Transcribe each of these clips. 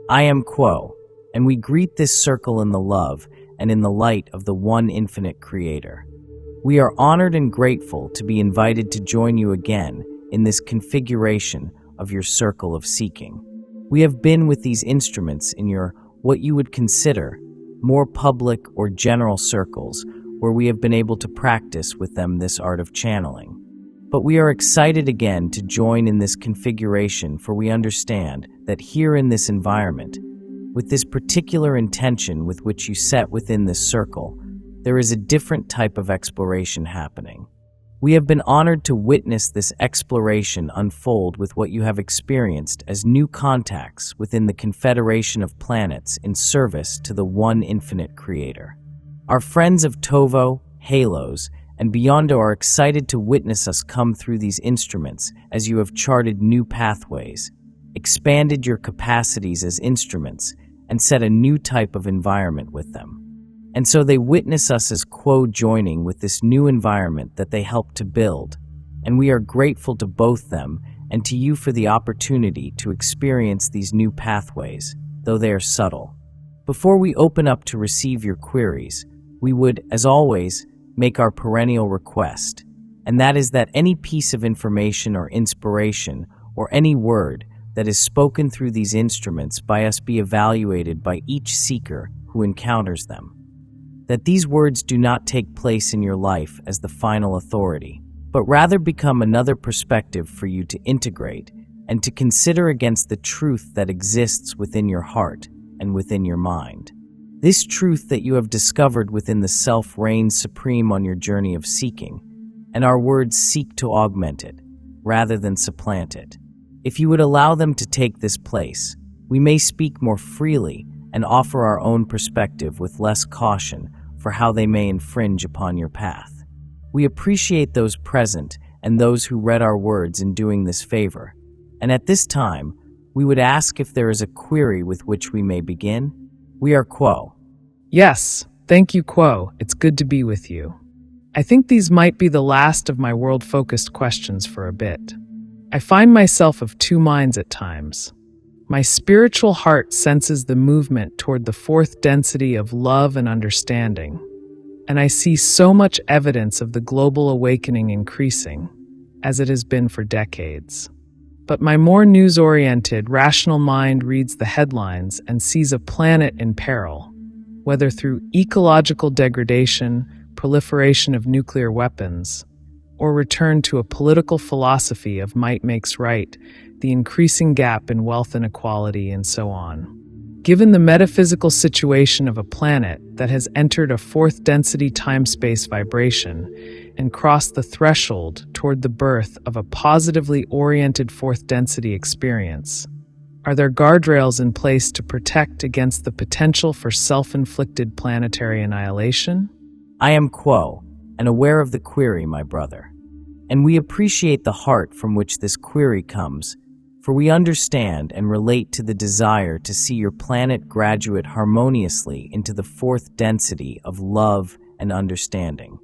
I am Quo, and we greet this circle in the love and in the light of the one infinite Creator. We are honored and grateful to be invited to join you again in this configuration of your circle of seeking. We have been with these instruments in your what you would consider more public or general circles where we have been able to practice with them this art of channeling. But we are excited again to join in this configuration, for we understand that here in this environment, with this particular intention with which you set within this circle, there is a different type of exploration happening. We have been honored to witness this exploration unfold with what you have experienced as new contacts within the Confederation of planets in service to the one infinite Creator. Our friends of Tovo, Halos, and Beyond are excited to witness us come through these instruments as you have charted new pathways, expanded your capacities as instruments, and set a new type of environment with them. And so they witness us as Quo joining with this new environment that they helped to build, and we are grateful to both them and to you for the opportunity to experience these new pathways, though they are subtle. Before we open up to receive your queries, we would, as always, make our perennial request, and that is that any piece of information or inspiration or any word that is spoken through these instruments by us be evaluated by each seeker who encounters them. That these words do not take place in your life as the final authority, but rather become another perspective for you to integrate and to consider against the truth that exists within your heart and within your mind. This truth that you have discovered within the self reigns supreme on your journey of seeking, and our words seek to augment it, rather than supplant it. If you would allow them to take this place, we may speak more freely and offer our own perspective with less caution for how they may infringe upon your path. We appreciate those present and those who read our words in doing this favor, and at this time, we would ask if there is a query with which we may begin. We are Quo. Yes, thank you, Quo. It's good to be with you. I think these might be the last of my world-focused questions for a bit. I find myself of two minds at times. My spiritual heart senses the movement toward the fourth density of love and understanding, and I see so much evidence of the global awakening increasing, as it has been for decades. But my more news-oriented, rational mind reads the headlines and sees a planet in peril, whether through ecological degradation, proliferation of nuclear weapons, or return to a political philosophy of might makes right, the increasing gap in wealth inequality, and so on. Given the metaphysical situation of a planet that has entered a fourth density time-space vibration and crossed the threshold toward the birth of a positively oriented fourth density experience, are there guardrails in place to protect against the potential for self-inflicted planetary annihilation? I am Quo, and aware of the query, my brother. And we appreciate the heart from which this query comes, for we understand and relate to the desire to see your planet graduate harmoniously into the fourth density of love and understanding.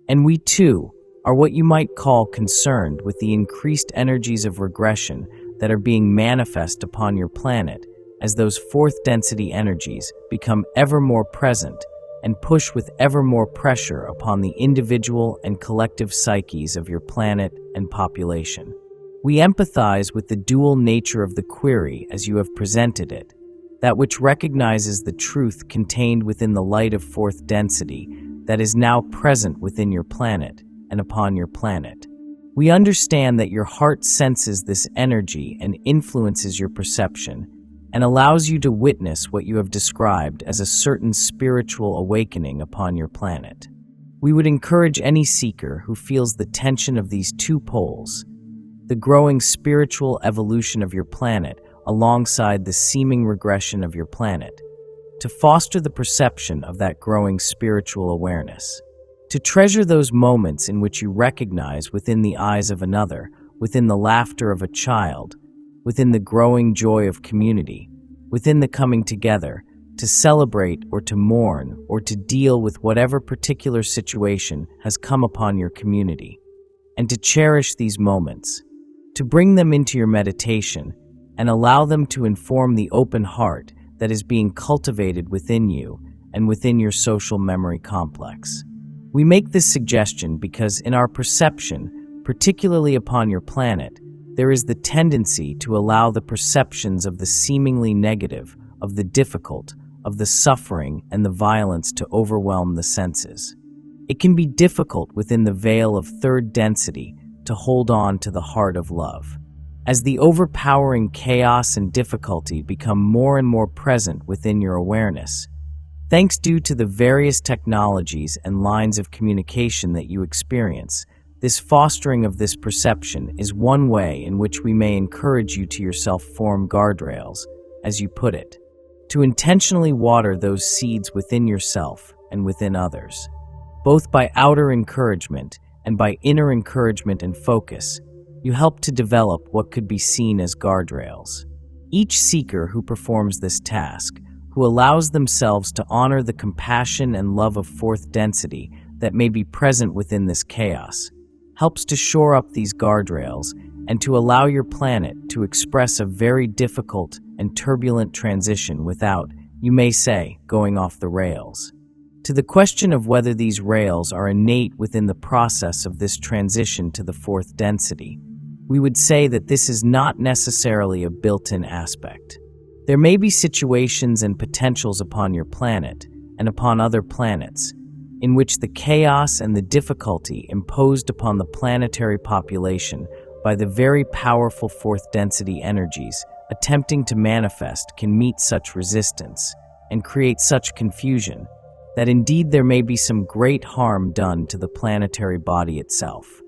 And we, too, are what you might call concerned with the increased energies of regression that are being manifest upon your planet as those fourth density energies become ever more present and push with ever more pressure upon the individual and collective psyches of your planet and population. We empathize with the dual nature of the query as you have presented it, that which recognizes the truth contained within the light of fourth density that is now present within your planet and upon your planet. We understand that your heart senses this energy and influences your perception and allows you to witness what you have described as a certain spiritual awakening upon your planet. We would encourage any seeker who feels the tension of these two poles, the growing spiritual evolution of your planet alongside the seeming regression of your planet, to foster the perception of that growing spiritual awareness, to treasure those moments in which you recognize within the eyes of another, within the laughter of a child, within the growing joy of community, within the coming together, to celebrate or to mourn or to deal with whatever particular situation has come upon your community, and to cherish these moments, to bring them into your meditation, and allow them to inform the open heart that is being cultivated within you and within your social memory complex. We make this suggestion because in our perception, particularly upon your planet, there is the tendency to allow the perceptions of the seemingly negative, of the difficult, of the suffering and the violence to overwhelm the senses. It can be difficult within the veil of third density to hold on to the heart of love. As the overpowering chaos and difficulty become more and more present within your awareness, thanks due to the various technologies and lines of communication that you experience, this fostering of this perception is one way in which we may encourage you to yourself form guardrails, as you put it, to intentionally water those seeds within yourself and within others, both by outer encouragement and by inner encouragement and focus. You help to develop what could be seen as guardrails. Each seeker who performs this task, who allows themselves to honor the compassion and love of fourth density that may be present within this chaos, helps to shore up these guardrails and to allow your planet to express a very difficult and turbulent transition without, you may say, going off the rails. To the question of whether these rails are innate within the process of this transition to the fourth density, we would say that this is not necessarily a built-in aspect. There may be situations and potentials upon your planet and upon other planets in which the chaos and the difficulty imposed upon the planetary population by the very powerful fourth density energies attempting to manifest can meet such resistance and create such confusion that indeed there may be some great harm done to the planetary body itself.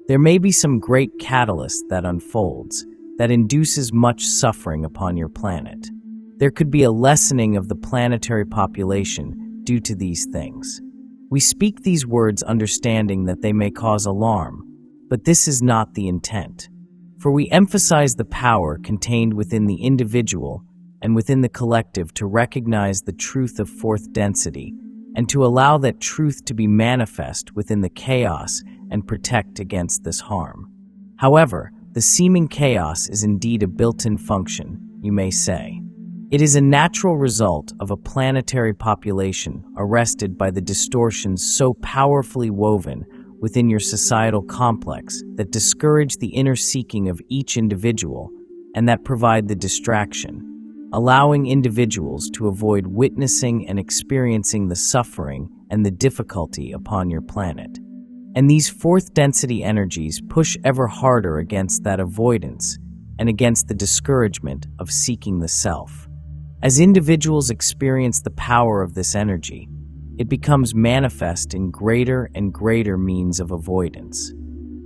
There may be some great catalyst that unfolds, that induces much suffering upon your planet. There could be a lessening of the planetary population due to these things. We speak these words understanding that they may cause alarm, but this is not the intent. For we emphasize the power contained within the individual and within the collective to recognize the truth of fourth density and to allow that truth to be manifest within the chaos and protect against this harm. However, the seeming chaos is indeed a built-in function, you may say. It is a natural result of a planetary population arrested by the distortions so powerfully woven within your societal complex that discourage the inner seeking of each individual and that provide the distraction, allowing individuals to avoid witnessing and experiencing the suffering and the difficulty upon your planet. And these fourth density energies push ever harder against that avoidance and against the discouragement of seeking the self. As individuals experience the power of this energy, it becomes manifest in greater and greater means of avoidance.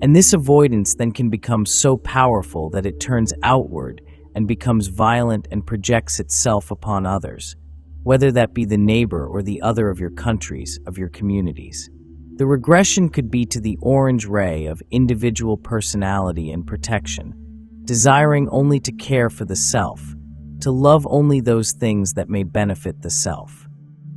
And this avoidance then can become so powerful that it turns outward and becomes violent and projects itself upon others, whether that be the neighbor or the other of your countries, of your communities. The regression could be to the orange ray of individual personality and protection, desiring only to care for the self, to love only those things that may benefit the self.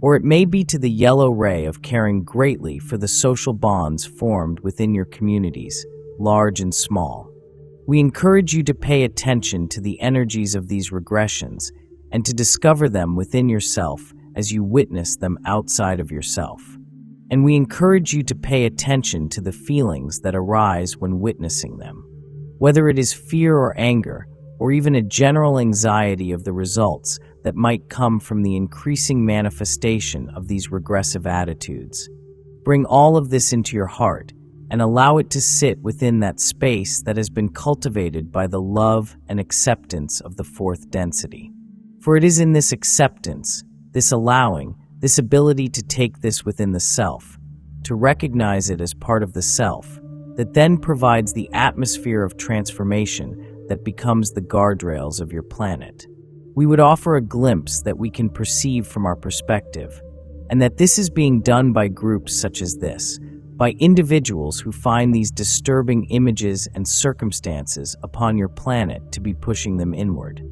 Or it may be to the yellow ray of caring greatly for the social bonds formed within your communities, large and small. We encourage you to pay attention to the energies of these regressions and to discover them within yourself as you witness them outside of yourself. And we encourage you to pay attention to the feelings that arise when witnessing them, whether it is fear or anger, or even a general anxiety of the results that might come from the increasing manifestation of these regressive attitudes. Bring all of this into your heart and allow it to sit within that space that has been cultivated by the love and acceptance of the fourth density. For it is in this acceptance, this allowing, this ability to take this within the self, to recognize it as part of the self, that then provides the atmosphere of transformation that becomes the guardrails of your planet. We would offer a glimpse that we can perceive from our perspective, and that this is being done by groups such as this, by individuals who find these disturbing images and circumstances upon your planet to be pushing them inward.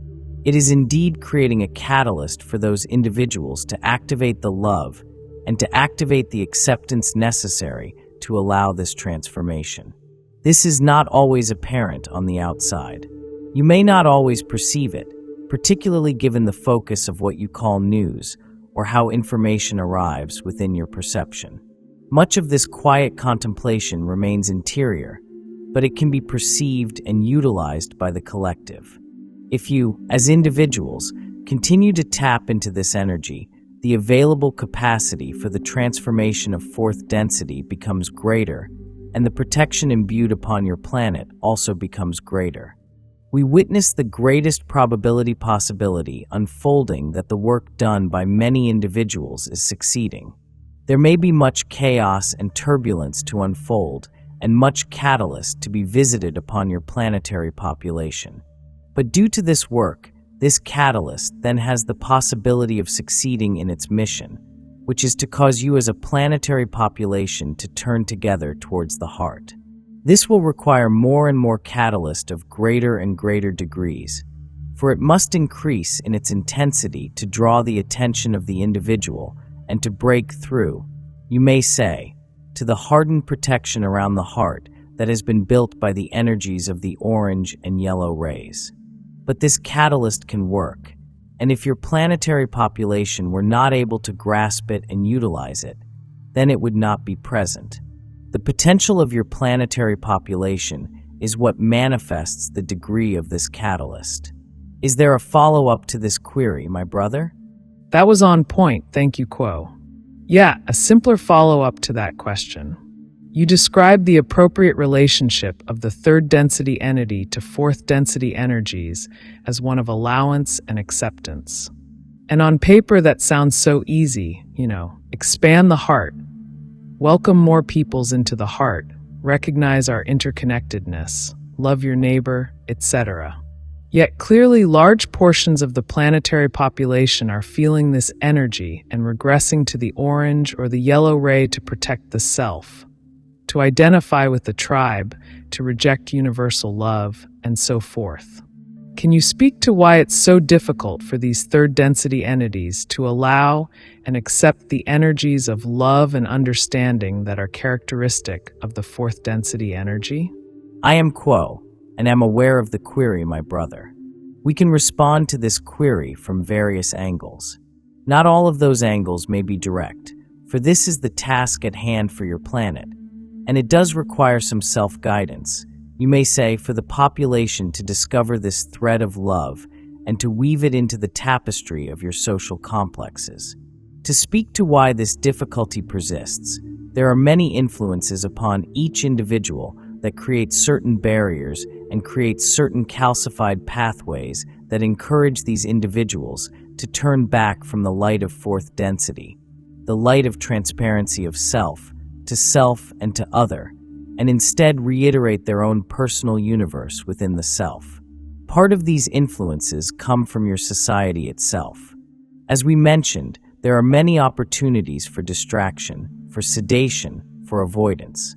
It is indeed creating a catalyst for those individuals to activate the love and to activate the acceptance necessary to allow this transformation. This is not always apparent on the outside. You may not always perceive it, particularly given the focus of what you call news or how information arrives within your perception. Much of this quiet contemplation remains interior, but it can be perceived and utilized by the collective. If you, as individuals, continue to tap into this energy, the available capacity for the transformation of fourth density becomes greater, and the protection imbued upon your planet also becomes greater. We witness the greatest probability possibility unfolding that the work done by many individuals is succeeding. There may be much chaos and turbulence to unfold, and much catalyst to be visited upon your planetary population. But due to this work, this catalyst then has the possibility of succeeding in its mission, which is to cause you as a planetary population to turn together towards the heart. This will require more and more catalyst of greater and greater degrees, for it must increase in its intensity to draw the attention of the individual and to break through, you may say, to the hardened protection around the heart that has been built by the energies of the orange and yellow rays. But this catalyst can work, and if your planetary population were not able to grasp it and utilize it, then it would not be present. The potential of your planetary population is what manifests the degree of this catalyst. Is there a follow-up to this query, my brother? That was on point, thank you, Quo. Yeah, a simpler follow-up to that question. You described the appropriate relationship of the third density entity to fourth density energies as one of allowance and acceptance. And on paper that sounds so easy, expand the heart. Welcome more peoples into the heart, recognize our interconnectedness, love your neighbor, etc. Yet clearly large portions of the planetary population are feeling this energy and regressing to the orange or the yellow ray to protect the self, to identify with the tribe, to reject universal love, and so forth. Can you speak to why it's so difficult for these third density entities to allow and accept the energies of love and understanding that are characteristic of the fourth density energy? I am Quo, and am aware of the query, my brother. We can respond to this query from various angles. Not all of those angles may be direct, for this is the task at hand for your planet, and it does require some self-guidance. You may say, for the population to discover this thread of love and to weave it into the tapestry of your social complexes. To speak to why this difficulty persists, there are many influences upon each individual that create certain barriers and create certain calcified pathways that encourage these individuals to turn back from the light of fourth density, the light of transparency of self, to self and to other, and instead reiterate their own personal universe within the self. Part of these influences come from your society itself. As we mentioned, there are many opportunities for distraction, for sedation, for avoidance.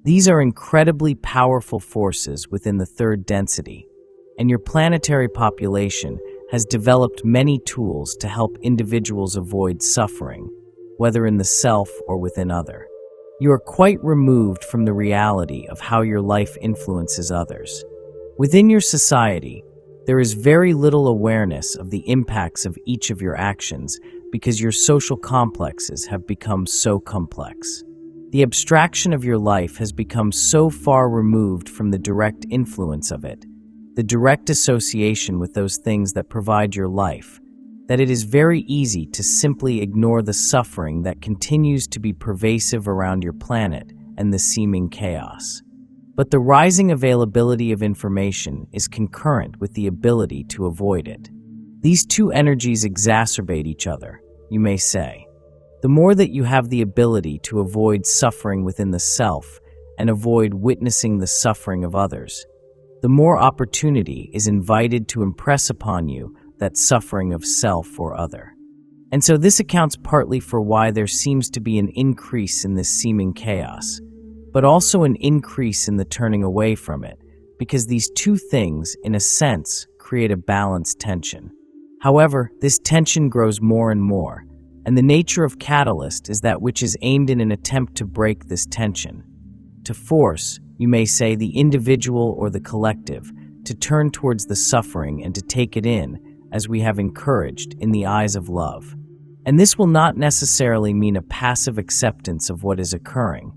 These are incredibly powerful forces within the third density, and your planetary population has developed many tools to help individuals avoid suffering, whether in the self or within other. You are quite removed from the reality of how your life influences others. Within your society, there is very little awareness of the impacts of each of your actions because your social complexes have become so complex. The abstraction of your life has become so far removed from the direct influence of it, the direct association with those things that provide your life, that it is very easy to simply ignore the suffering that continues to be pervasive around your planet and the seeming chaos. But the rising availability of information is concurrent with the ability to avoid it. These two energies exacerbate each other, you may say. The more that you have the ability to avoid suffering within the self and avoid witnessing the suffering of others, the more opportunity is invited to impress upon you that suffering of self or other. And so this accounts partly for why there seems to be an increase in this seeming chaos, but also an increase in the turning away from it, because these two things, in a sense, create a balanced tension. However, this tension grows more and more, and the nature of catalyst is that which is aimed in an attempt to break this tension, to force, you may say, the individual or the collective to turn towards the suffering and to take it in, as we have encouraged, in the eyes of love. And this will not necessarily mean a passive acceptance of what is occurring,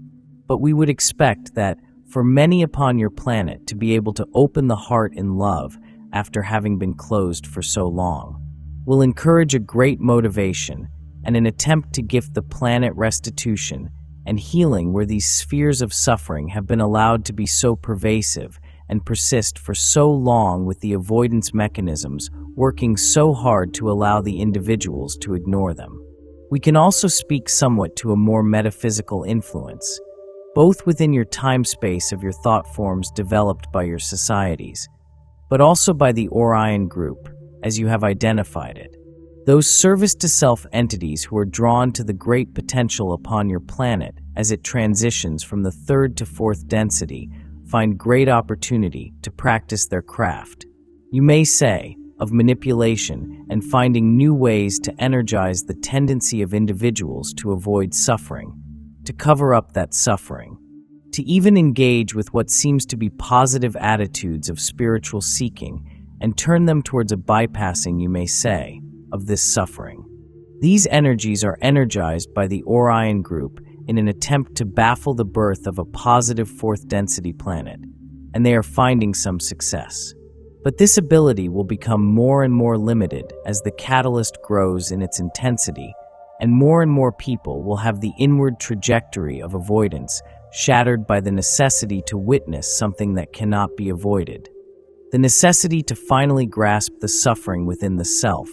but we would expect that, for many upon your planet to be able to open the heart in love after having been closed for so long, will encourage a great motivation and an attempt to gift the planet restitution and healing where these spheres of suffering have been allowed to be so pervasive and persist for so long, with the avoidance mechanisms working so hard to allow the individuals to ignore them. We can also speak somewhat to a more metaphysical influence, both within your time-space of your thought forms developed by your societies, but also by the Orion group, as you have identified it. Those service-to-self entities who are drawn to the great potential upon your planet as it transitions from the third to fourth density find great opportunity to practice their craft, you may say, of manipulation and finding new ways to energize the tendency of individuals to avoid suffering, to cover up that suffering, to even engage with what seems to be positive attitudes of spiritual seeking and turn them towards a bypassing, you may say, of this suffering. These energies are energized by the Orion group in an attempt to baffle the birth of a positive fourth density planet, and they are finding some success. But this ability will become more and more limited as the catalyst grows in its intensity, and more people will have the inward trajectory of avoidance shattered by the necessity to witness something that cannot be avoided. The necessity to finally grasp the suffering within the self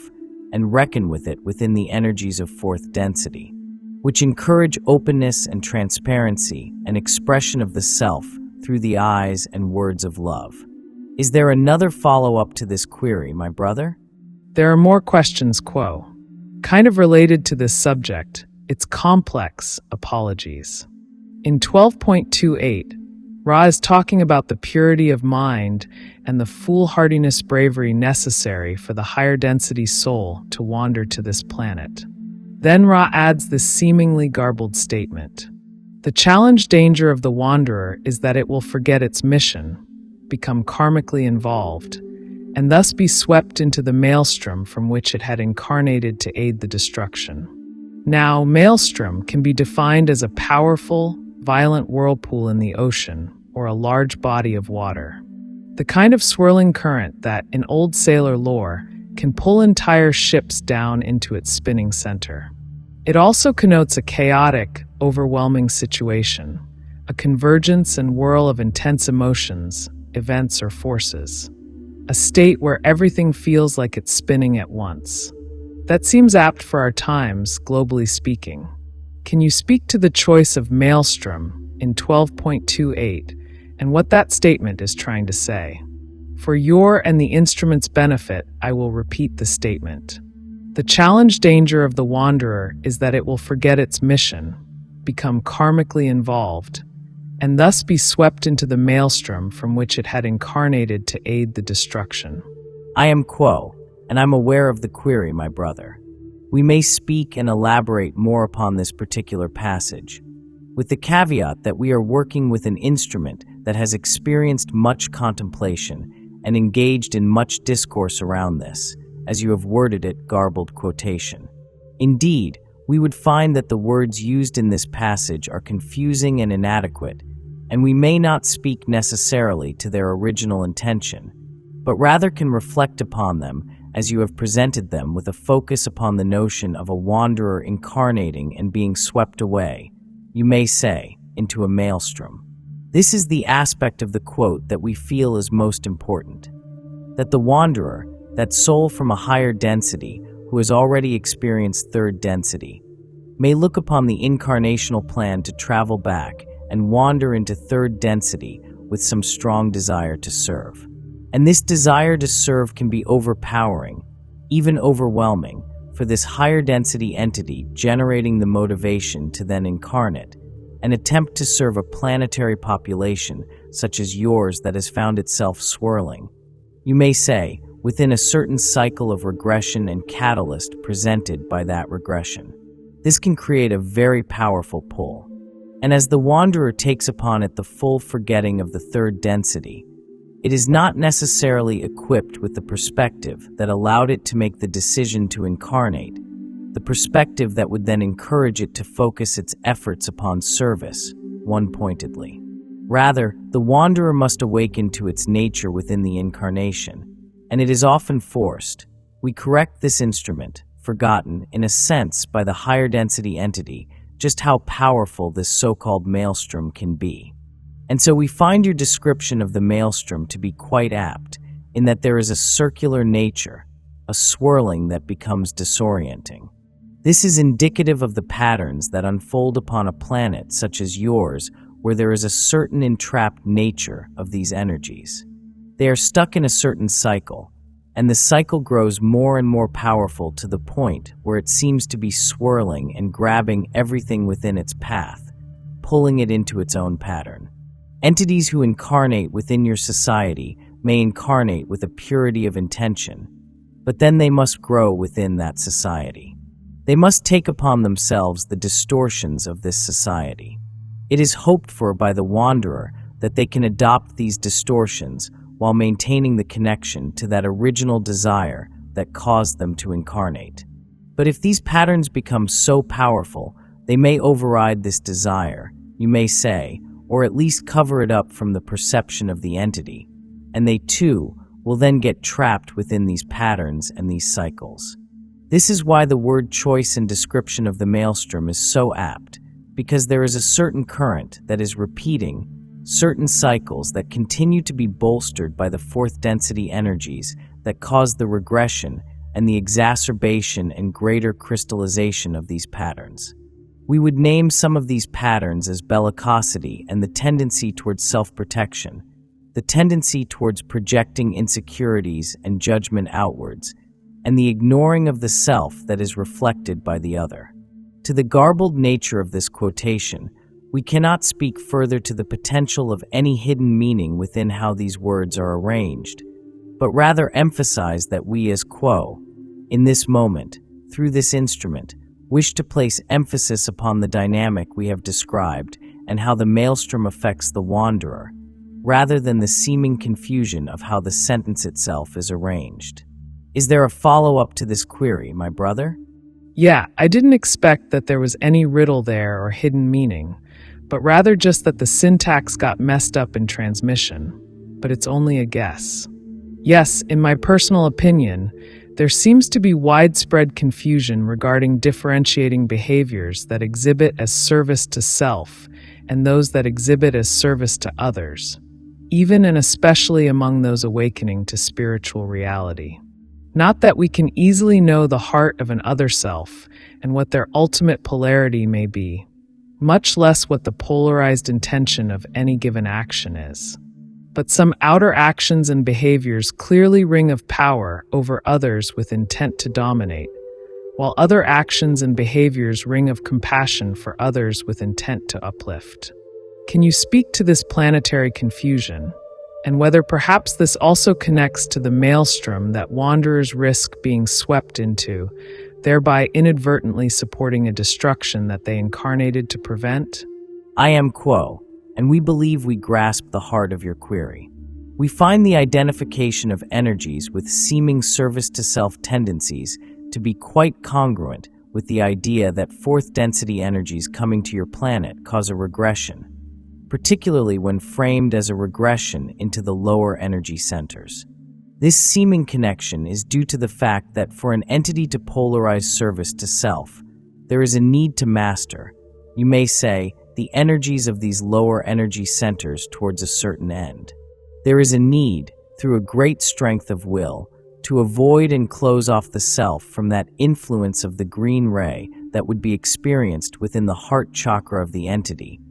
and reckon with it within the energies of fourth density, which encourage openness and transparency and expression of the self through the eyes and words of love. Is there another follow-up to this query, my brother? There are more questions, Quo. Kind of related to this subject, it's complex. Apologies. In 12.28, Ra is talking about the purity of mind and the foolhardiness bravery necessary for the higher density soul to wander to this planet. Then Ra adds this seemingly garbled statement. The challenge danger of the wanderer is that it will forget its mission, become karmically involved, and thus be swept into the maelstrom from which it had incarnated to aid the destruction. Now, maelstrom can be defined as a powerful, violent whirlpool in the ocean or a large body of water. The kind of swirling current that, in old sailor lore, can pull entire ships down into its spinning center. It also connotes a chaotic, overwhelming situation, a convergence and whirl of intense emotions, events, or forces. A state where everything feels like it's spinning at once. That seems apt for our times, globally speaking. Can you speak to the choice of maelstrom in 12.28 and what that statement is trying to say? For your and the instrument's benefit, I will repeat the statement. The challenge danger of the wanderer is that it will forget its mission, become karmically involved, and thus be swept into the maelstrom from which it had incarnated to aid the destruction. I am Quo, and I'm aware of the query, my brother. We may speak and elaborate more upon this particular passage, with the caveat that we are working with an instrument that has experienced much contemplation and engaged in much discourse around this, as you have worded it, garbled quotation. Indeed, we would find that the words used in this passage are confusing and inadequate, and we may not speak necessarily to their original intention, but rather can reflect upon them as you have presented them with a focus upon the notion of a wanderer incarnating and being swept away, you may say, into a maelstrom. This is the aspect of the quote that we feel is most important. That the wanderer, that soul from a higher density who has already experienced third density, may look upon the incarnational plan to travel back and wander into third density with some strong desire to serve. And this desire to serve can be overpowering, even overwhelming, for this higher density entity, generating the motivation to then incarnate and attempt to serve a planetary population such as yours that has found itself swirling, you may say, within a certain cycle of regression and catalyst presented by that regression. This can create a very powerful pull. And as the wanderer takes upon it the full forgetting of the third density, it is not necessarily equipped with the perspective that allowed it to make the decision to incarnate, the perspective that would then encourage it to focus its efforts upon service, one-pointedly. Rather, the wanderer must awaken to its nature within the incarnation, and it is often forced. We correct this instrument, forgotten, in a sense, by the higher density entity, just how powerful this so-called maelstrom can be. And so we find your description of the maelstrom to be quite apt, in that there is a circular nature, a swirling that becomes disorienting. This is indicative of the patterns that unfold upon a planet such as yours, where there is a certain entrapped nature of these energies. They are stuck in a certain cycle, and the cycle grows more and more powerful to the point where it seems to be swirling and grabbing everything within its path, pulling it into its own pattern. Entities who incarnate within your society may incarnate with a purity of intention, but then they must grow within that society. They must take upon themselves the distortions of this society. It is hoped for by the wanderer that they can adopt these distortions while maintaining the connection to that original desire that caused them to incarnate. But if these patterns become so powerful, they may override this desire, you may say, or at least cover it up from the perception of the entity, and they too will then get trapped within these patterns and these cycles. This is why the word choice and description of the maelstrom is so apt, because there is a certain current that is repeating, certain cycles that continue to be bolstered by the fourth density energies that cause the regression and the exacerbation and greater crystallization of these patterns. We would name some of these patterns as bellicosity and the tendency towards self-protection, the tendency towards projecting insecurities and judgment outwards, and the ignoring of the self that is reflected by the other. To the garbled nature of this quotation, we cannot speak further to the potential of any hidden meaning within how these words are arranged, but rather emphasize that we as Quo, in this moment, through this instrument, wish to place emphasis upon the dynamic we have described and how the maelstrom affects the wanderer, rather than the seeming confusion of how the sentence itself is arranged. Is there a follow-up to this query, my brother? Yeah, I didn't expect that there was any riddle there or hidden meaning, but rather just that the syntax got messed up in transmission. But it's only a guess. Yes, in my personal opinion, there seems to be widespread confusion regarding differentiating behaviors that exhibit as service to self and those that exhibit as service to others, even and especially among those awakening to spiritual reality. Not that we can easily know the heart of an other self and what their ultimate polarity may be, much less what the polarized intention of any given action is. But some outer actions and behaviors clearly ring of power over others with intent to dominate, while other actions and behaviors ring of compassion for others with intent to uplift. Can you speak to this planetary confusion, and whether perhaps this also connects to the maelstrom that wanderers risk being swept into, thereby inadvertently supporting a destruction that they incarnated to prevent? I am Quo, and we believe we grasp the heart of your query. We find the identification of energies with seeming service-to-self tendencies to be quite congruent with the idea that fourth density energies coming to your planet cause a regression, particularly when framed as a regression into the lower energy centers. This seeming connection is due to the fact that for an entity to polarize service to self, there is a need to master, you may say, the energies of these lower energy centers towards a certain end. There is a need, through a great strength of will, to avoid and close off the self from that influence of the green ray that would be experienced within the heart chakra of the entity,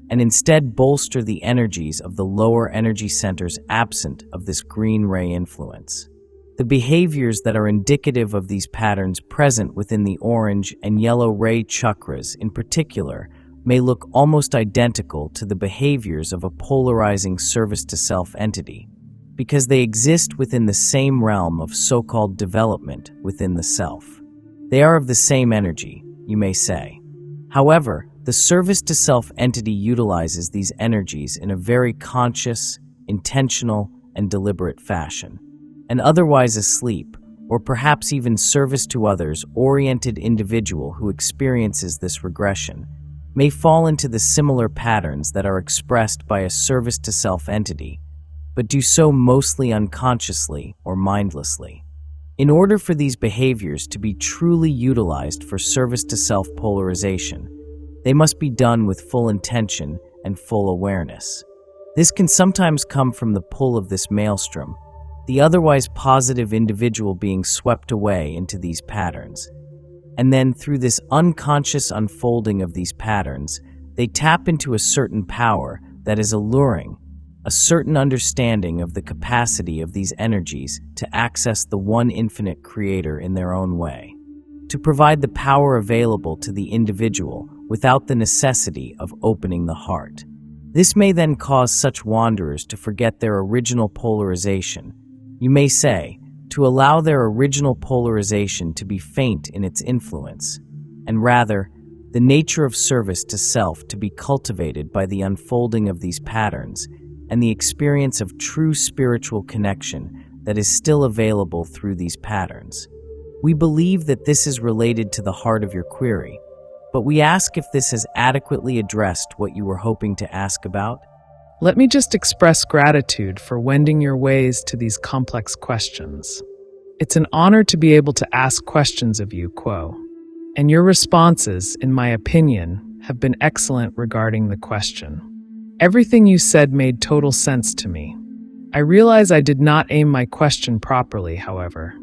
and instead bolster the energies of the lower energy centers absent of this green ray influence. The behaviors that are indicative of these patterns present within the orange and yellow ray chakras in particular may look almost identical to the behaviors of a polarizing service-to-self entity, because they exist within the same realm of so-called development within the self. They are of the same energy, you may say. However, the service-to-self entity utilizes these energies in a very conscious, intentional, and deliberate fashion. An otherwise asleep, or perhaps even service to others-oriented individual who experiences this regression may fall into the similar patterns that are expressed by a service-to-self entity, but do so mostly unconsciously or mindlessly. In order for these behaviors to be truly utilized for service-to-self polarization, they must be done with full intention and full awareness. This can sometimes come from the pull of this maelstrom, the otherwise positive individual being swept away into these patterns. And then through this unconscious unfolding of these patterns, they tap into a certain power that is alluring, a certain understanding of the capacity of these energies to access the one infinite creator in their own way, to provide the power available to the individual without the necessity of opening the heart. This may then cause such wanderers to forget their original polarization, you may say, to allow their original polarization to be faint in its influence, and rather, the nature of service to self to be cultivated by the unfolding of these patterns and the experience of true spiritual connection that is still available through these patterns. We believe that this is related to the heart of your query, but we ask if this has adequately addressed what you were hoping to ask about. Let me just express gratitude for wending your ways to these complex questions. It's an honor to be able to ask questions of you, Quo. And your responses, in my opinion, have been excellent regarding the question. Everything you said made total sense to me. I realize I did not aim my question properly, however.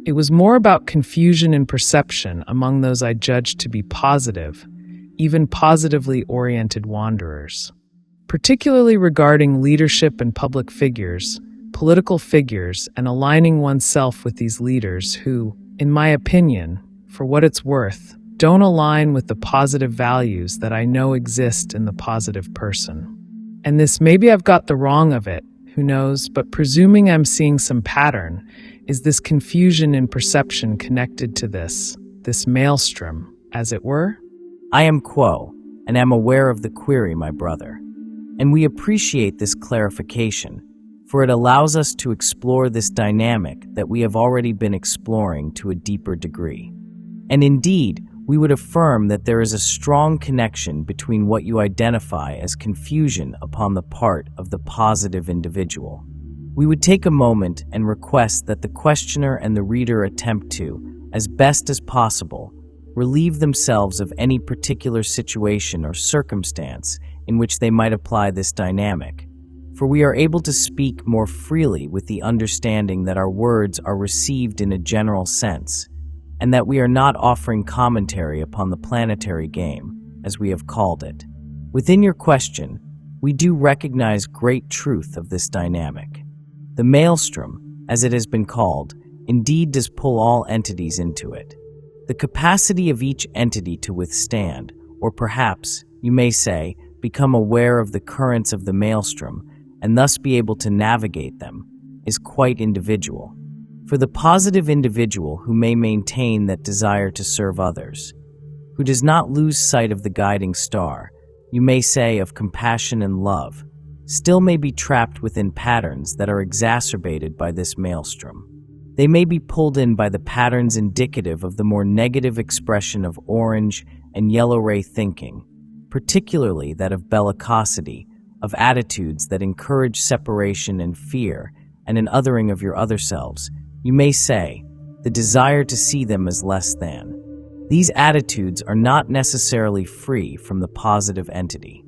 It was more about confusion in perception among those I judged to be positive, even positively oriented wanderers. Particularly regarding leadership and public figures, political figures, and aligning oneself with these leaders who, in my opinion, for what it's worth, don't align with the positive values that I know exist in the positive person. And this, maybe I've got the wrong of it, who knows, but presuming I'm seeing some pattern, is this confusion in perception connected to this maelstrom, as it were? I am Quo, and am aware of the query, my brother. And we appreciate this clarification, for it allows us to explore this dynamic that we have already been exploring to a deeper degree. And indeed, we would affirm that there is a strong connection between what you identify as confusion upon the part of the positive individual. We would take a moment and request that the questioner and the reader attempt to, as best as possible, relieve themselves of any particular situation or circumstance in which they might apply this dynamic, for we are able to speak more freely with the understanding that our words are received in a general sense, and that we are not offering commentary upon the planetary game, as we have called it. Within your question, we do recognize great truth of this dynamic. The maelstrom, as it has been called, indeed does pull all entities into it. The capacity of each entity to withstand, or perhaps, you may say, become aware of the currents of the maelstrom and thus be able to navigate them, is quite individual. For the positive individual who may maintain that desire to serve others, who does not lose sight of the guiding star, you may say of compassion and love, still may be trapped within patterns that are exacerbated by this maelstrom. They may be pulled in by the patterns indicative of the more negative expression of orange and yellow ray thinking, particularly that of bellicosity, of attitudes that encourage separation and fear, and an othering of your other selves, you may say, the desire to see them as less than. These attitudes are not necessarily free from the positive entity.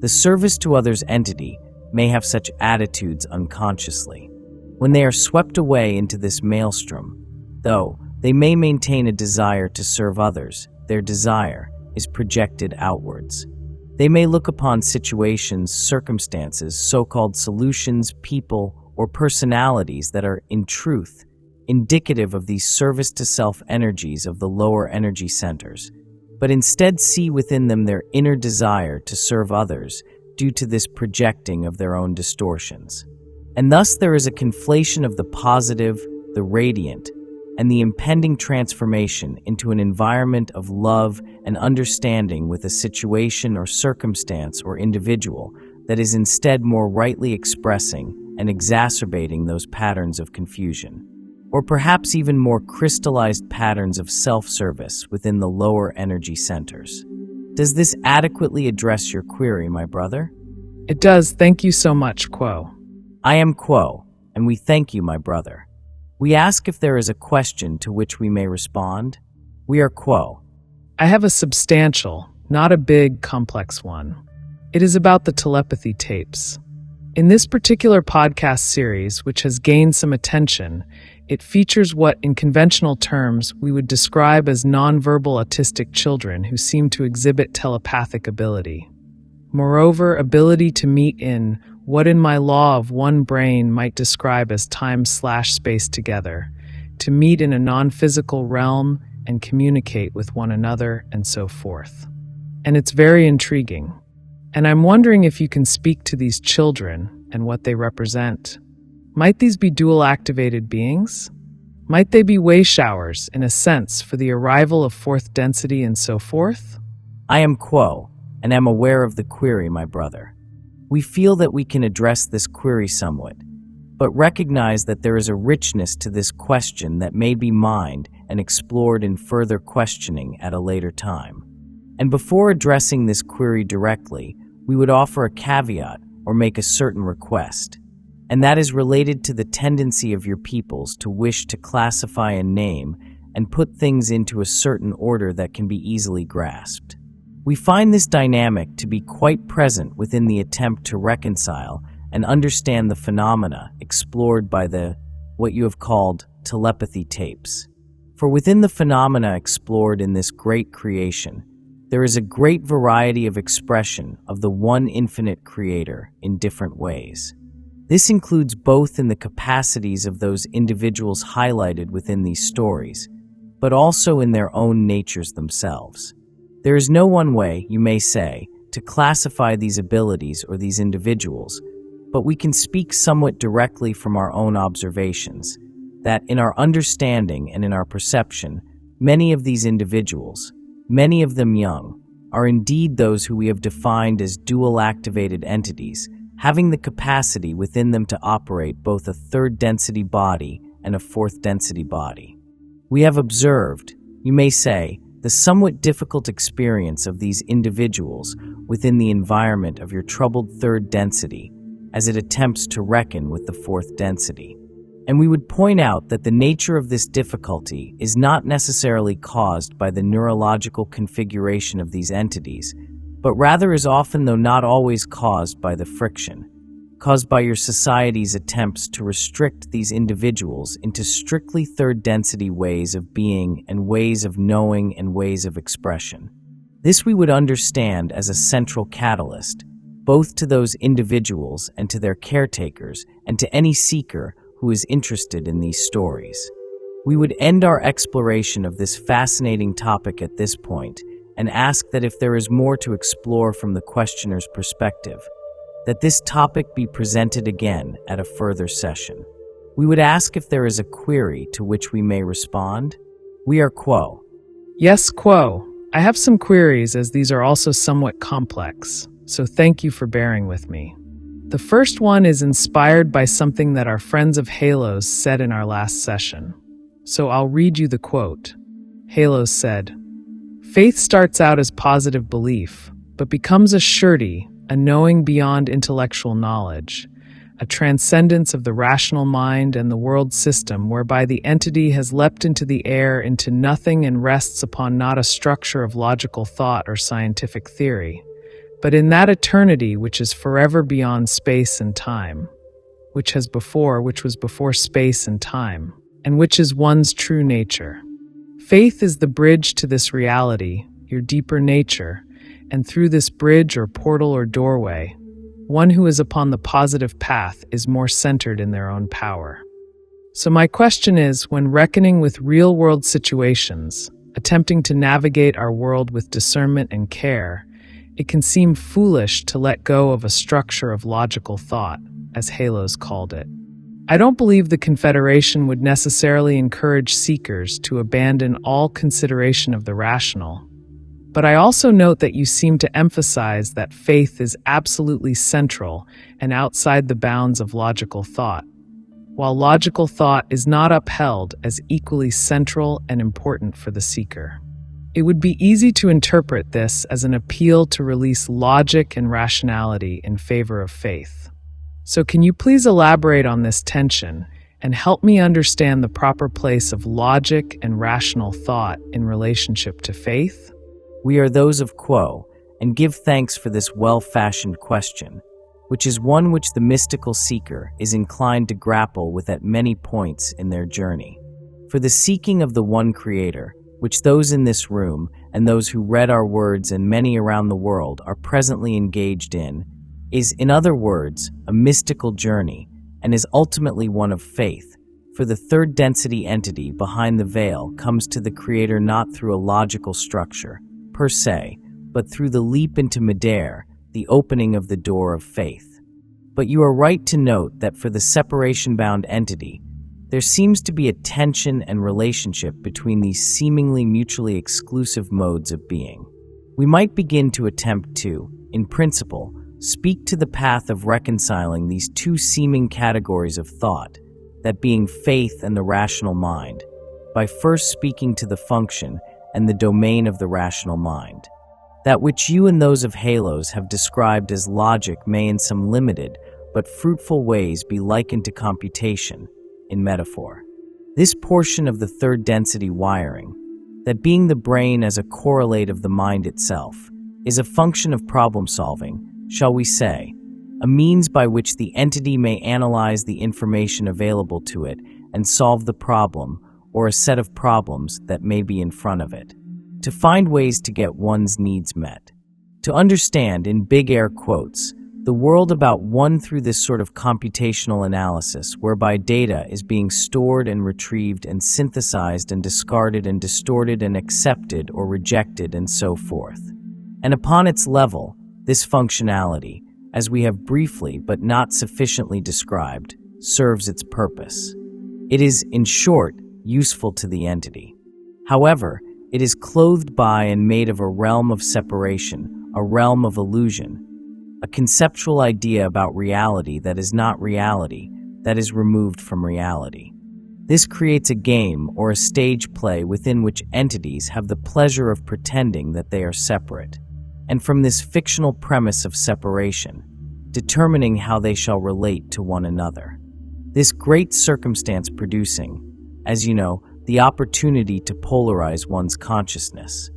The service to others entity may have such attitudes unconsciously. When they are swept away into this maelstrom, though they may maintain a desire to serve others, their desire is projected outwards. They may look upon situations, circumstances, so-called solutions, people, or personalities that are, in truth, indicative of these service-to-self energies of the lower energy centers, but instead see within them their inner desire to serve others due to this projecting of their own distortions. And thus there is a conflation of the positive, the radiant, and the impending transformation into an environment of love and understanding with a situation or circumstance or individual that is instead more rightly expressing and exacerbating those patterns of confusion, or perhaps even more crystallized patterns of self-service within the lower energy centers. Does this adequately address your query, my brother? It does. Thank you so much, Quo. I am Quo, and we thank you, my brother. We ask if there is a question to which we may respond. We are Quo. I have a substantial, not a big, complex one. It is about the Telepathy Tapes. In this particular podcast series, which has gained some attention, it features what, in conventional terms, we would describe as nonverbal autistic children who seem to exhibit telepathic ability. Moreover, ability to meet in what in my law of one brain might describe as time/space together, to meet in a non-physical realm and communicate with one another and so forth. And it's very intriguing. And I'm wondering if you can speak to these children and what they represent. Might these be dual-activated beings? Might they be way showers, in a sense, for the arrival of fourth density and so forth? I am Quo, and am aware of the query, my brother. We feel that we can address this query somewhat, but recognize that there is a richness to this question that may be mined and explored in further questioning at a later time. And before addressing this query directly, we would offer a caveat or make a certain request, and that is related to the tendency of your peoples to wish to classify and name and put things into a certain order that can be easily grasped. We find this dynamic to be quite present within the attempt to reconcile and understand the phenomena explored by what you have called telepathy tapes. For within the phenomena explored in this great creation, there is a great variety of expression of the one infinite creator in different ways. This includes both in the capacities of those individuals highlighted within these stories, but also in their own natures themselves. There is no one way, you may say, to classify these abilities or these individuals, but we can speak somewhat directly from our own observations, that in our understanding and in our perception, many of these individuals, many of them young, are indeed those who we have defined as dual-activated entities, having the capacity within them to operate both a third-density body and a fourth-density body. We have observed, you may say, the somewhat difficult experience of these individuals within the environment of your troubled third density as it attempts to reckon with the fourth density. And we would point out that the nature of this difficulty is not necessarily caused by the neurological configuration of these entities, but rather is often, though not always, caused by the friction, caused by your society's attempts to restrict these individuals into strictly third-density ways of being and ways of knowing and ways of expression. This we would understand as a central catalyst, both to those individuals and to their caretakers and to any seeker who is interested in these stories. We would end our exploration of this fascinating topic at this point and ask that if there is more to explore from the questioner's perspective, that this topic be presented again at a further session. We would ask if there is a query to which we may respond. We are Quo. Yes, Quo. I have some queries, as these are also somewhat complex, so thank you for bearing with me. The first one is inspired by something that our friends of Halos said in our last session. So I'll read you the quote. Halos said, "Faith starts out as positive belief, but becomes a surety, a knowing beyond intellectual knowledge, a transcendence of the rational mind and the world system whereby the entity has leapt into the air into nothing and rests upon not a structure of logical thought or scientific theory, but in that eternity which is forever beyond space and time, which was before space and time, and which is one's true nature. Faith is the bridge to this reality, your deeper nature, and through this bridge or portal or doorway, one who is upon the positive path is more centered in their own power." So my question is, when reckoning with real-world situations, attempting to navigate our world with discernment and care, it can seem foolish to let go of a structure of logical thought, as Halos called it. I don't believe the Confederation would necessarily encourage seekers to abandon all consideration of the rational, But I also note that you seem to emphasize that faith is absolutely central and outside the bounds of logical thought, while logical thought is not upheld as equally central and important for the seeker. It would be easy to interpret this as an appeal to release logic and rationality in favor of faith. So can you please elaborate on this tension and help me understand the proper place of logic and rational thought in relationship to faith? We are those of Quo, and give thanks for this well-fashioned question, which is one which the mystical seeker is inclined to grapple with at many points in their journey. For the seeking of the one Creator, which those in this room and those who read our words and many around the world are presently engaged in, is, in other words, a mystical journey, and is ultimately one of faith, for the third density entity behind the veil comes to the Creator not through a logical structure, per se, but through the leap into midair, the opening of the door of faith. But you are right to note that for the separation-bound entity, there seems to be a tension and relationship between these seemingly mutually exclusive modes of being. We might begin to attempt to, in principle, speak to the path of reconciling these two seeming categories of thought, that being faith and the rational mind, by first speaking to the function and the domain of the rational mind. That which you and those of Halos have described as logic may in some limited but fruitful ways be likened to computation, in metaphor. This portion of the third density wiring, that being the brain as a correlate of the mind itself, is a function of problem-solving, shall we say, a means by which the entity may analyze the information available to it and solve the problem or a set of problems that may be in front of it, to find ways to get one's needs met. To understand, in big air quotes, the world about one through this sort of computational analysis whereby data is being stored and retrieved and synthesized and discarded and distorted and accepted or rejected and so forth. And upon its level, this functionality, as we have briefly but not sufficiently described, serves its purpose. It is, in short, useful to the entity. However, it is clothed by and made of a realm of separation, a realm of illusion, a conceptual idea about reality that is not reality, that is removed from reality. This creates a game or a stage play within which entities have the pleasure of pretending that they are separate, and from this fictional premise of separation, determining how they shall relate to one another. This great circumstance producing, as you know, the opportunity to polarize one's consciousness.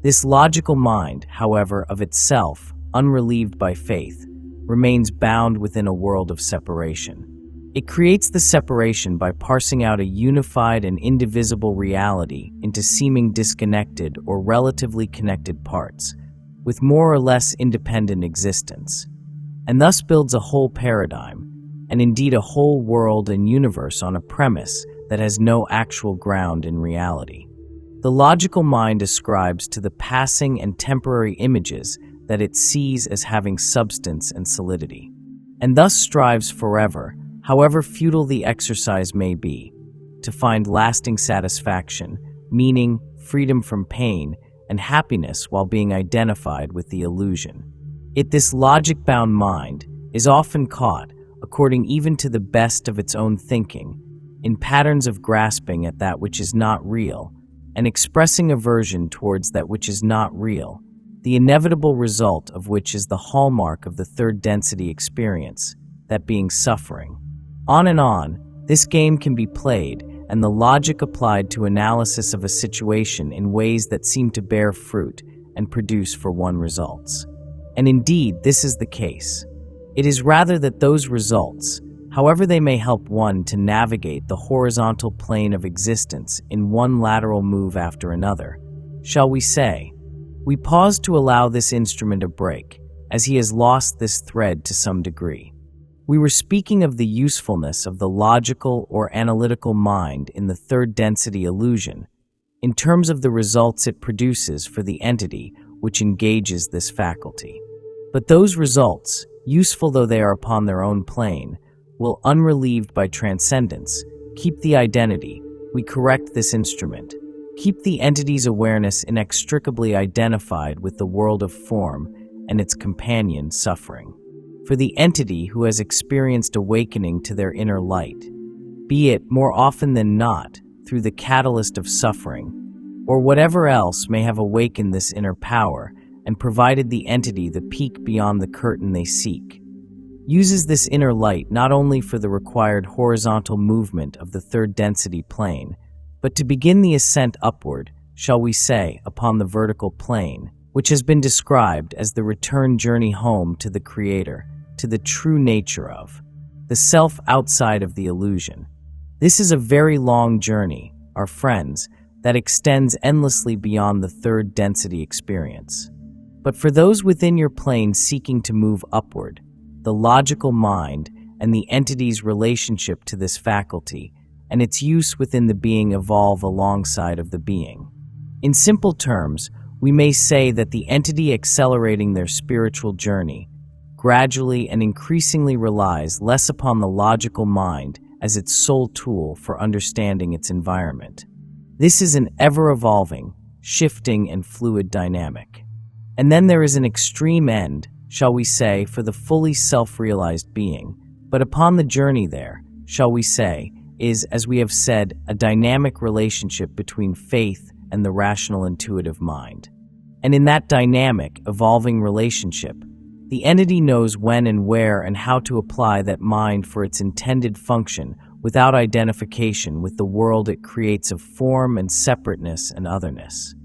This logical mind, however, of itself, unrelieved by faith, remains bound within a world of separation. It creates the separation by parsing out a unified and indivisible reality into seeming disconnected or relatively connected parts, with more or less independent existence, and thus builds a whole paradigm, and indeed a whole world and universe on a premise that has no actual ground in reality. The logical mind ascribes to the passing and temporary images that it sees as having substance and solidity, and thus strives forever, however futile the exercise may be, to find lasting satisfaction, meaning, freedom from pain, and happiness while being identified with the illusion. This logic-bound mind is often caught, according even to the best of its own thinking, in patterns of grasping at that which is not real, and expressing aversion towards that which is not real, the inevitable result of which is the hallmark of the third density experience, that being suffering. On and on, this game can be played, and the logic applied to analysis of a situation in ways that seem to bear fruit and produce for one results. And indeed, this is the case. It is rather that those results, however they may help one to navigate the horizontal plane of existence in one lateral move after another, shall we say, we pause to allow this instrument a break, as he has lost this thread to some degree. We were speaking of the usefulness of the logical or analytical mind in the third density illusion, in terms of the results it produces for the entity which engages this faculty. But those results, useful though they are upon their own plane, will, unrelieved by transcendence, keep the identity. We correct this instrument, keep the entity's awareness inextricably identified with the world of form and its companion suffering. For the entity who has experienced awakening to their inner light, be it more often than not through the catalyst of suffering, or whatever else may have awakened this inner power and provided the entity the peek beyond the curtain they seek, uses this inner light not only for the required horizontal movement of the third density plane, but to begin the ascent upward, shall we say, upon the vertical plane, which has been described as the return journey home to the Creator, to the true nature of the self outside of the illusion. This is a very long journey, our friends, that extends endlessly beyond the third density experience. But for those within your plane seeking to move upward, the logical mind and the entity's relationship to this faculty and its use within the being evolve alongside of the being. In simple terms, we may say that the entity accelerating their spiritual journey gradually and increasingly relies less upon the logical mind as its sole tool for understanding its environment. This is an ever-evolving, shifting, and fluid dynamic. And then there is an extreme end, shall we say, for the fully self-realized being, but upon the journey there, shall we say, is, as we have said, a dynamic relationship between faith and the rational intuitive mind. And in that dynamic, evolving relationship, the entity knows when and where and how to apply that mind for its intended function without identification with the world it creates of form and separateness and otherness.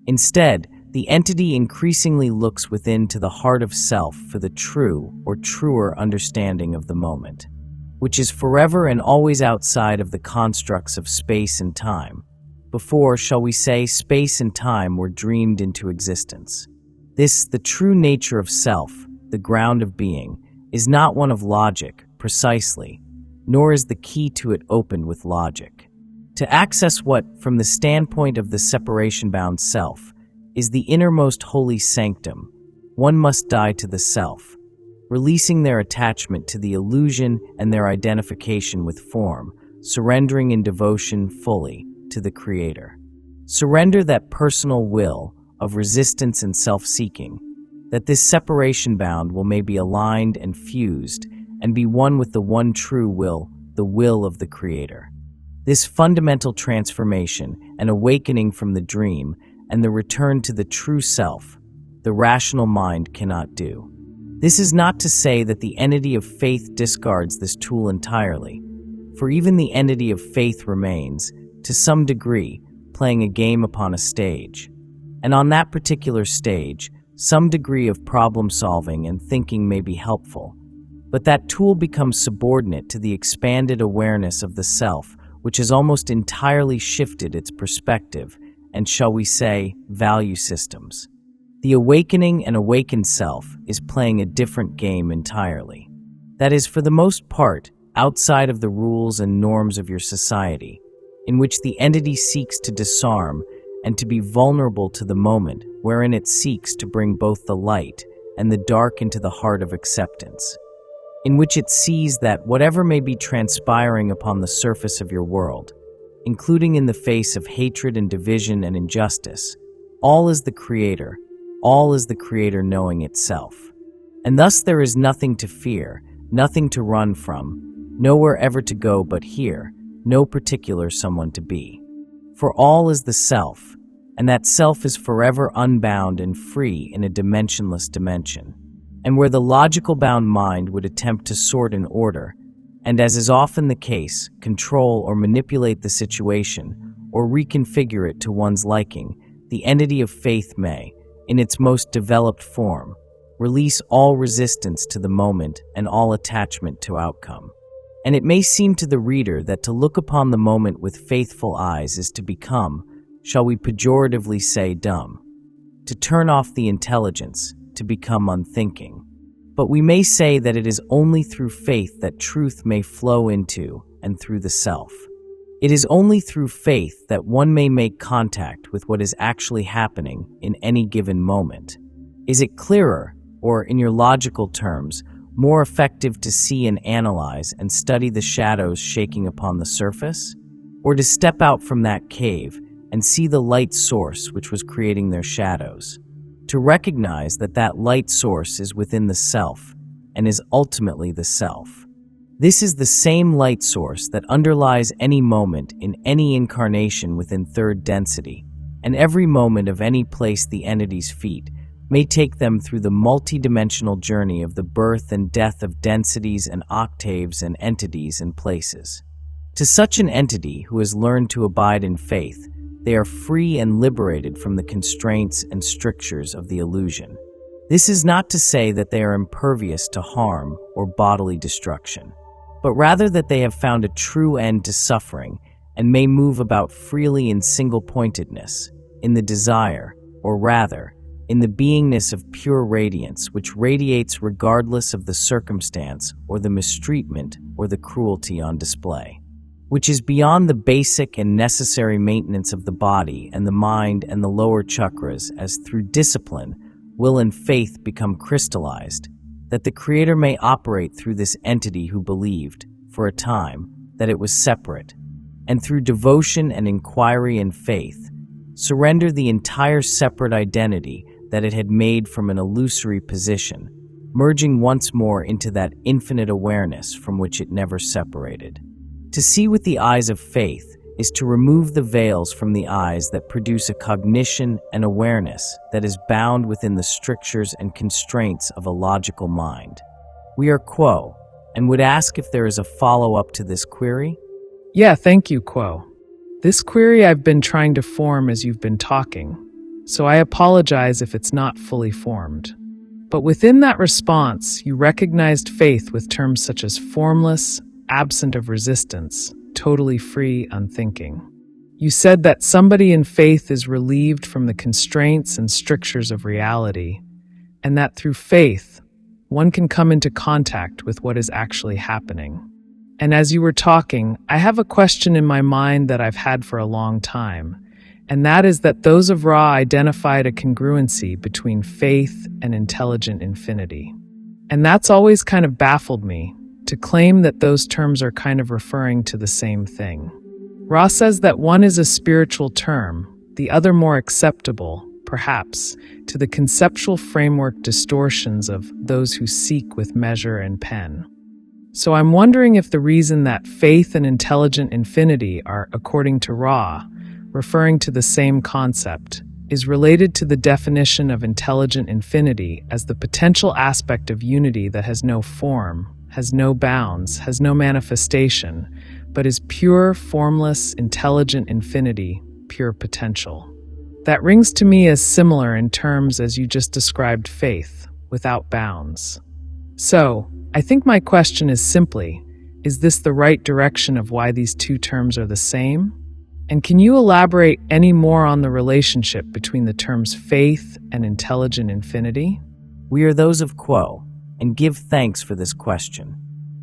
Instead, the entity increasingly looks within to the heart of self for the true or truer understanding of the moment, which is forever and always outside of the constructs of space and time. Before, shall we say, space and time were dreamed into existence. This, the true nature of self, the ground of being, is not one of logic, precisely, nor is the key to it opened with logic. To access what, from the standpoint of the separation-bound self, is the innermost holy sanctum, one must die to the self, releasing their attachment to the illusion and their identification with form, surrendering in devotion fully to the Creator. Surrender that personal will of resistance and self-seeking, that this separation bound will may be aligned and fused and be one with the one true will, the will of the Creator. This fundamental transformation and awakening from the dream and the return to the true self, the rational mind cannot do. This is not to say that the entity of faith discards this tool entirely, for even the entity of faith remains, to some degree, playing a game upon a stage. And on that particular stage, some degree of problem-solving and thinking may be helpful, but that tool becomes subordinate to the expanded awareness of the self, which has almost entirely shifted its perspective and, shall we say, value systems. The awakening and awakened self is playing a different game entirely. That is, for the most part, outside of the rules and norms of your society, in which the entity seeks to disarm and to be vulnerable to the moment wherein it seeks to bring both the light and the dark into the heart of acceptance, in which it sees that whatever may be transpiring upon the surface of your world, including in the face of hatred and division and injustice, all is the Creator, all is the Creator knowing itself. And thus there is nothing to fear, nothing to run from, nowhere ever to go but here, no particular someone to be. For all is the self, and that self is forever unbound and free in a dimensionless dimension. And where the logical-bound mind would attempt to sort and order, and as is often the case, control or manipulate the situation, or reconfigure it to one's liking, the entity of faith may, in its most developed form, release all resistance to the moment and all attachment to outcome. And it may seem to the reader that to look upon the moment with faithful eyes is to become, shall we pejoratively say, dumb, to turn off the intelligence, to become unthinking. But we may say that it is only through faith that truth may flow into and through the self. It is only through faith that one may make contact with what is actually happening in any given moment. Is it clearer, or in your logical terms, more effective to see and analyze and study the shadows shaking upon the surface? Or to step out from that cave and see the light source which was creating their shadows. To recognize that that light source is within the self and is ultimately the self. This is the same light source that underlies any moment in any incarnation within third density, and every moment of any place the entity's feet may take them through the multi-dimensional journey of the birth and death of densities and octaves and entities and places. To such an entity who has learned to abide in faith, they are free and liberated from the constraints and strictures of the illusion. This is not to say that they are impervious to harm or bodily destruction, but rather that they have found a true end to suffering and may move about freely in single-pointedness, in the desire, or rather, in the beingness of pure radiance which radiates regardless of the circumstance or the mistreatment or the cruelty on display, which is beyond the basic and necessary maintenance of the body and the mind and the lower chakras, as through discipline, will and faith become crystallized, that the Creator may operate through this entity who believed, for a time, that it was separate, and through devotion and inquiry and faith, surrender the entire separate identity that it had made from an illusory position, merging once more into that infinite awareness from which it never separated. To see with the eyes of faith is to remove the veils from the eyes that produce a cognition and awareness that is bound within the strictures and constraints of a logical mind. We are Quo, and would ask if there is a follow-up to this query? Yeah, thank you, Quo. This query I've been trying to form as you've been talking, so I apologize if it's not fully formed. But within that response, you recognized faith with terms such as formless, absent of resistance, totally free, unthinking. You said that somebody in faith is relieved from the constraints and strictures of reality, and that through faith, one can come into contact with what is actually happening. And as you were talking, I have a question in my mind that I've had for a long time, and that is that those of Ra identified a congruency between faith and intelligent infinity. And that's always kind of baffled me, to claim that those terms are kind of referring to the same thing. Ra says that one is a spiritual term, the other more acceptable, perhaps, to the conceptual framework distortions of those who seek with measure and pen. So I'm wondering if the reason that faith and intelligent infinity are, according to Ra, referring to the same concept, is related to the definition of intelligent infinity as the potential aspect of unity that has no form, has no bounds, has no manifestation, but is pure, formless, intelligent infinity, pure potential. That rings to me as similar in terms as you just described faith, without bounds. So, I think my question is simply, is this the right direction of why these two terms are the same? And can you elaborate any more on the relationship between the terms faith and intelligent infinity? We are those of Quo, and give thanks for this question.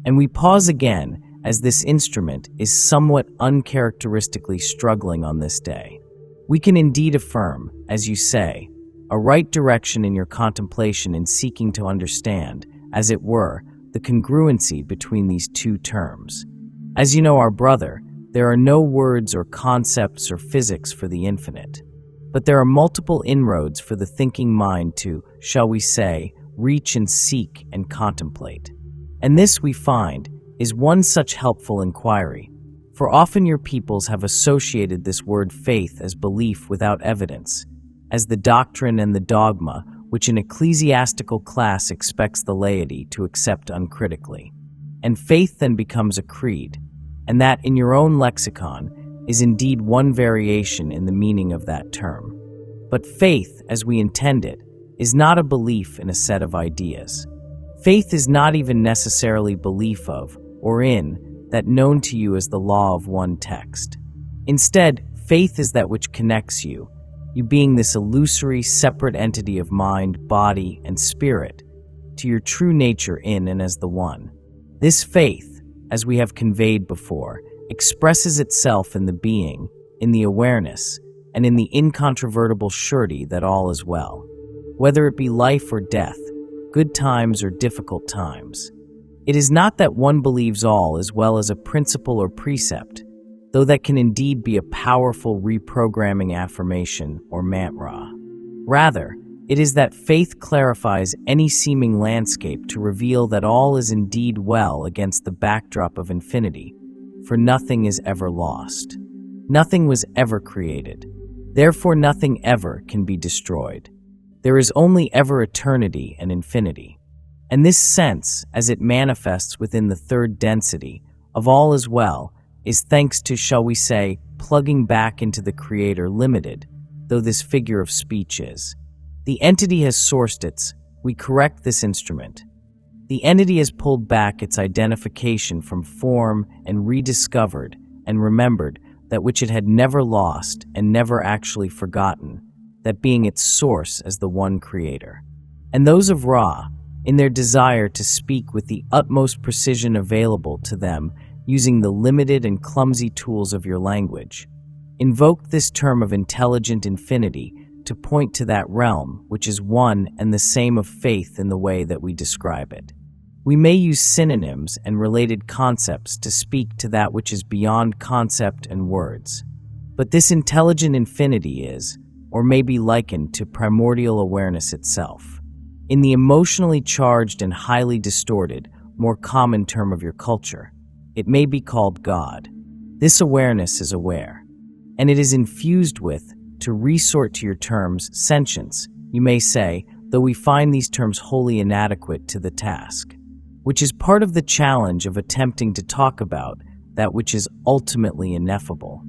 And we pause again as this instrument is somewhat uncharacteristically struggling on this day. We can indeed affirm, as you say, a right direction in your contemplation in seeking to understand, as it were, the congruency between these two terms. As you know, our brother, there are no words or concepts or physics for the infinite, but there are multiple inroads for the thinking mind to, shall we say, reach and seek and contemplate. And this, we find, is one such helpful inquiry, for often your peoples have associated this word faith as belief without evidence, as the doctrine and the dogma which an ecclesiastical class expects the laity to accept uncritically. And faith then becomes a creed, and that, in your own lexicon, is indeed one variation in the meaning of that term. But faith, as we intend it, is not a belief in a set of ideas. Faith is not even necessarily belief of, or in, that known to you as the law of one text. Instead, faith is that which connects you, you being this illusory, separate entity of mind, body, and spirit, to your true nature in and as the one. This faith, as we have conveyed before, expresses itself in the being, in the awareness, and in the incontrovertible surety that all is well, whether it be life or death, good times or difficult times. It is not that one believes all as well as a principle or precept, though that can indeed be a powerful reprogramming affirmation or mantra. Rather, it is that faith clarifies any seeming landscape to reveal that all is indeed well against the backdrop of infinity, for nothing is ever lost. Nothing was ever created. Therefore, nothing ever can be destroyed. There is only ever eternity and infinity. And this sense, as it manifests within the third density of all is well, is thanks to, shall we say, plugging back into the Creator limited, though this figure of speech is. The entity has sourced its, we correct this instrument. The entity has pulled back its identification from form and rediscovered and remembered that which it had never lost and never actually forgotten, that being its source as the one Creator. And those of Ra, in their desire to speak with the utmost precision available to them using the limited and clumsy tools of your language, invoked this term of intelligent infinity to point to that realm which is one and the same of faith in the way that we describe it. We may use synonyms and related concepts to speak to that which is beyond concept and words. But this intelligent infinity is, or may be likened to primordial awareness itself. In the emotionally charged and highly distorted, more common term of your culture, it may be called God. This awareness is aware, and it is infused with, to resort to your terms, sentience, you may say, though we find these terms wholly inadequate to the task, which is part of the challenge of attempting to talk about that which is ultimately ineffable.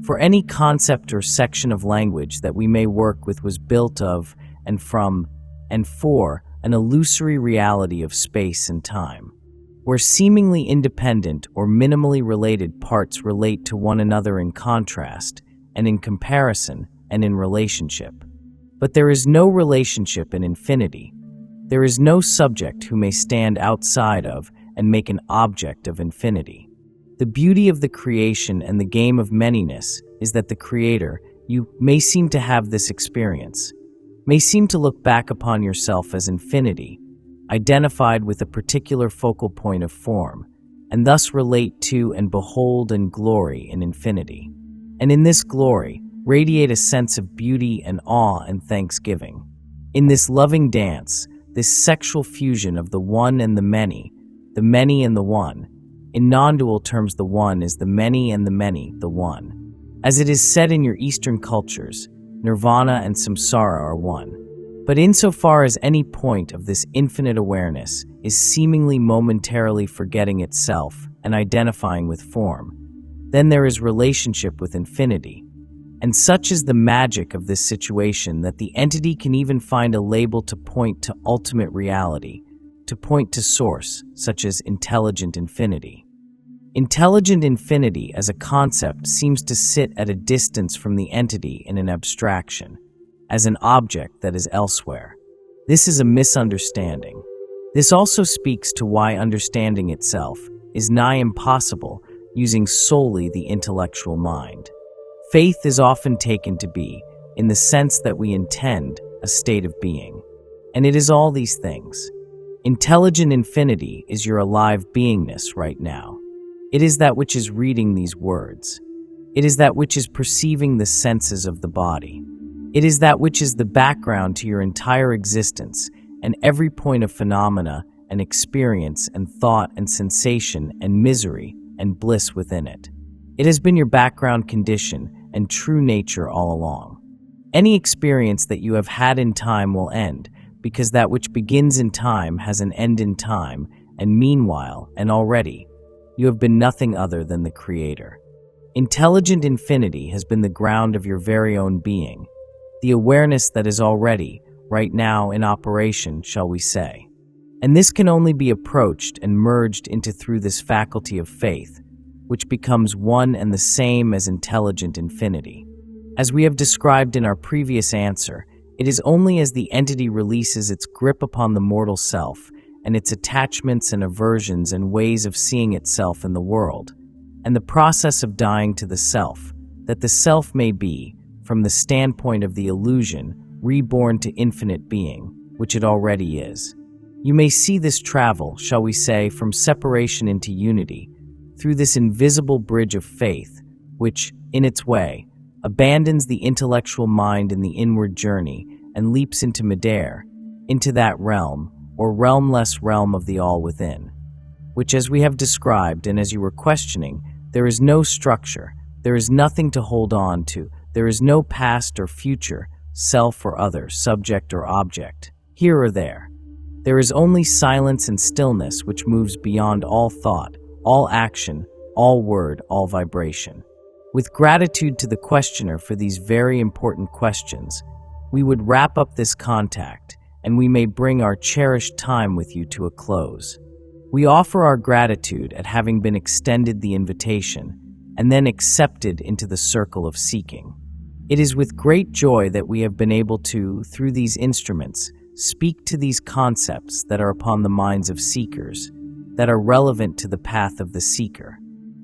For any concept or section of language that we may work with was built of, and from, and for, an illusory reality of space and time, where seemingly independent or minimally related parts relate to one another in contrast, and in comparison, and in relationship. But there is no relationship in infinity. There is no subject who may stand outside of and make an object of infinity. The beauty of the creation and the game of manyness is that the Creator, you may seem to have this experience, may seem to look back upon yourself as infinity, identified with a particular focal point of form, and thus relate to and behold and glory in infinity. And in this glory, radiate a sense of beauty and awe and thanksgiving. In this loving dance, this sexual fusion of the one and the many and the one. In non-dual terms, the one is the many and the one. As it is said in your Eastern cultures, nirvana and samsara are one. But insofar as any point of this infinite awareness is seemingly momentarily forgetting itself and identifying with form, then there is relationship with infinity. And such is the magic of this situation that the entity can even find a label to point to ultimate reality, to point to source, such as intelligent infinity. Intelligent infinity as a concept seems to sit at a distance from the entity in an abstraction, as an object that is elsewhere. This is a misunderstanding. This also speaks to why understanding itself is nigh impossible using solely the intellectual mind. Faith is often taken to be, in the sense that we intend, a state of being. And it is all these things. Intelligent infinity is your alive beingness right now. It is that which is reading these words. It is that which is perceiving the senses of the body. It is that which is the background to your entire existence and every point of phenomena and experience and thought and sensation and misery and bliss within it. It has been your background condition and true nature all along. Any experience that you have had in time will end, because that which begins in time has an end in time, and meanwhile, and already, you have been nothing other than the Creator. Intelligent infinity has been the ground of your very own being, the awareness that is already, right now, in operation, shall we say. And this can only be approached and merged into through this faculty of faith, which becomes one and the same as intelligent infinity. As we have described in our previous answer, it is only as the entity releases its grip upon the mortal self and its attachments and aversions and ways of seeing itself in the world, and the process of dying to the self, that the self may be, from the standpoint of the illusion, reborn to infinite being, which it already is. You may see this travel, shall we say, from separation into unity, through this invisible bridge of faith, which, in its way, abandons the intellectual mind in the inward journey and leaps into midair, into that realm, or realmless realm of the all within, which, as we have described and as you were questioning, there is no structure, there is nothing to hold on to, there is no past or future, self or other, subject or object, here or there. There is only silence and stillness which moves beyond all thought, all action, all word, all vibration. With gratitude to the questioner for these very important questions, we would wrap up this contact, and we may bring our cherished time with you to a close. We offer our gratitude at having been extended the invitation, and then accepted into the circle of seeking. It is with great joy that we have been able to, through these instruments, speak to these concepts that are upon the minds of seekers, that are relevant to the path of the seeker.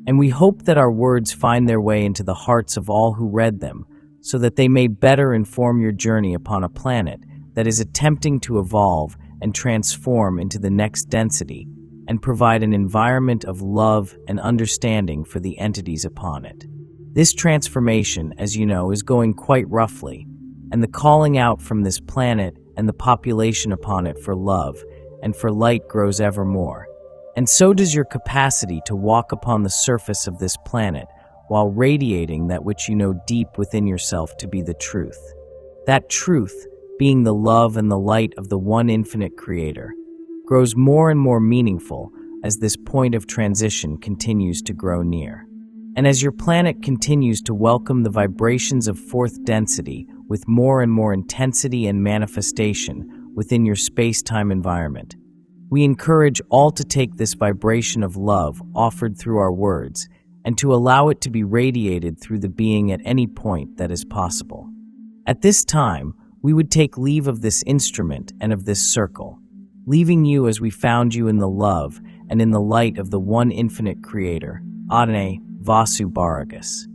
And we hope that our words find their way into the hearts of all who read them, so that they may better inform your journey upon a planet that is attempting to evolve and transform into the next density, and provide an environment of love and understanding for the entities upon it. This transformation, as you know, is going quite roughly, and the calling out from this planet and the population upon it for love and for light grows ever more. And so does your capacity to walk upon the surface of this planet while radiating that which you know deep within yourself to be the truth. That truth, being the love and the light of the one infinite Creator, grows more and more meaningful as this point of transition continues to grow near. And as your planet continues to welcome the vibrations of fourth density with more and more intensity and manifestation within your space-time environment, we encourage all to take this vibration of love offered through our words and to allow it to be radiated through the being at any point that is possible. At this time, we would take leave of this instrument and of this circle, leaving you as we found you in the love and in the light of the one infinite Creator, Adonai Vasu Baragas.